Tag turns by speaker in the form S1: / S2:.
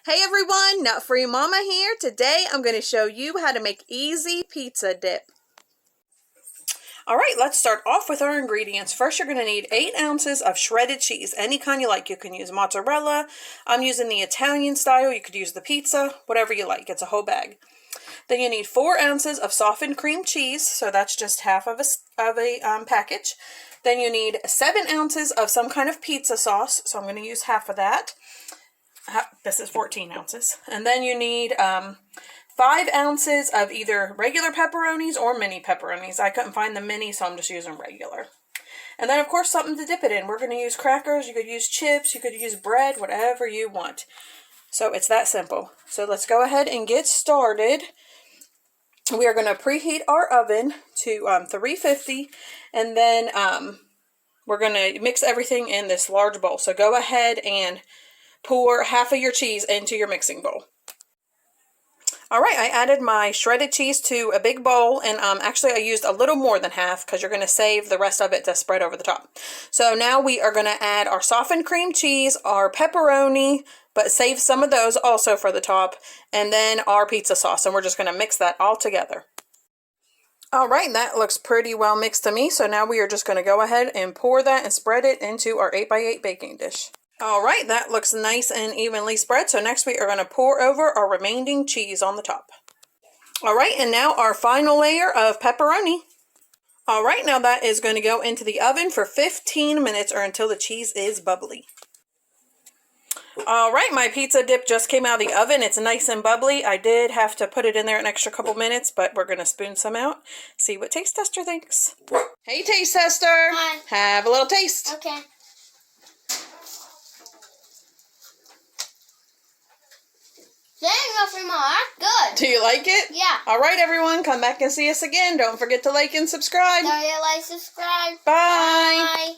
S1: Hey everyone, Nut Free Mama here. Today I'm going to show you how to make easy pizza dip. Alright, let's start off with our ingredients. First you're going to need 8 ounces of shredded cheese, any kind you like. You can use mozzarella. I'm using the Italian style. You could use the pizza, whatever you like. It's a whole bag. Then you need 4 ounces of softened cream cheese, so that's just half of a package. Then you need 7 ounces of some kind of pizza sauce, so I'm going to use half of that. This is 14 ounces. And then you need 5 ounces of either regular pepperonis or mini pepperonis. I couldn't find the mini, so I'm just using regular. And then, of course, something to dip it in. We're going to use crackers. You could use chips. You could use bread, whatever you want. So it's that simple. So let's go ahead and get started. We are going to preheat our oven to 350. And then we're going to mix everything in this large bowl. So go ahead and pour half of your cheese into your mixing bowl. Alright, I added my shredded cheese to a big bowl, and actually I used a little more than half because you're going to save the rest of it to spread over the top. So now we are going to add our softened cream cheese, our pepperoni, but save some of those also for the top, and then our pizza sauce, and we're just going to mix that all together. Alright, that looks pretty well mixed to me, so now we are just going to go ahead and pour that and spread it into our 8x8 baking dish. Alright, that looks nice and evenly spread. So next we are going to pour over our remaining cheese on the top. Alright, and now our final layer of pepperoni. Alright, now that is going to go into the oven for 15 minutes or until the cheese is bubbly. Alright, my pizza dip just came out of the oven. It's nice and bubbly. I did have to put it in there an extra couple minutes, but we're going to spoon some out. See what Taste Tester thinks. Hey, Taste Tester.
S2: Hi.
S1: Have a little taste.
S2: Okay. Dang, that's good.
S1: Do you like it?
S2: Yeah.
S1: Alright everyone, come back and see us again. Don't forget to like and subscribe.
S2: Don't forget to like, subscribe.
S1: Bye.
S2: Bye.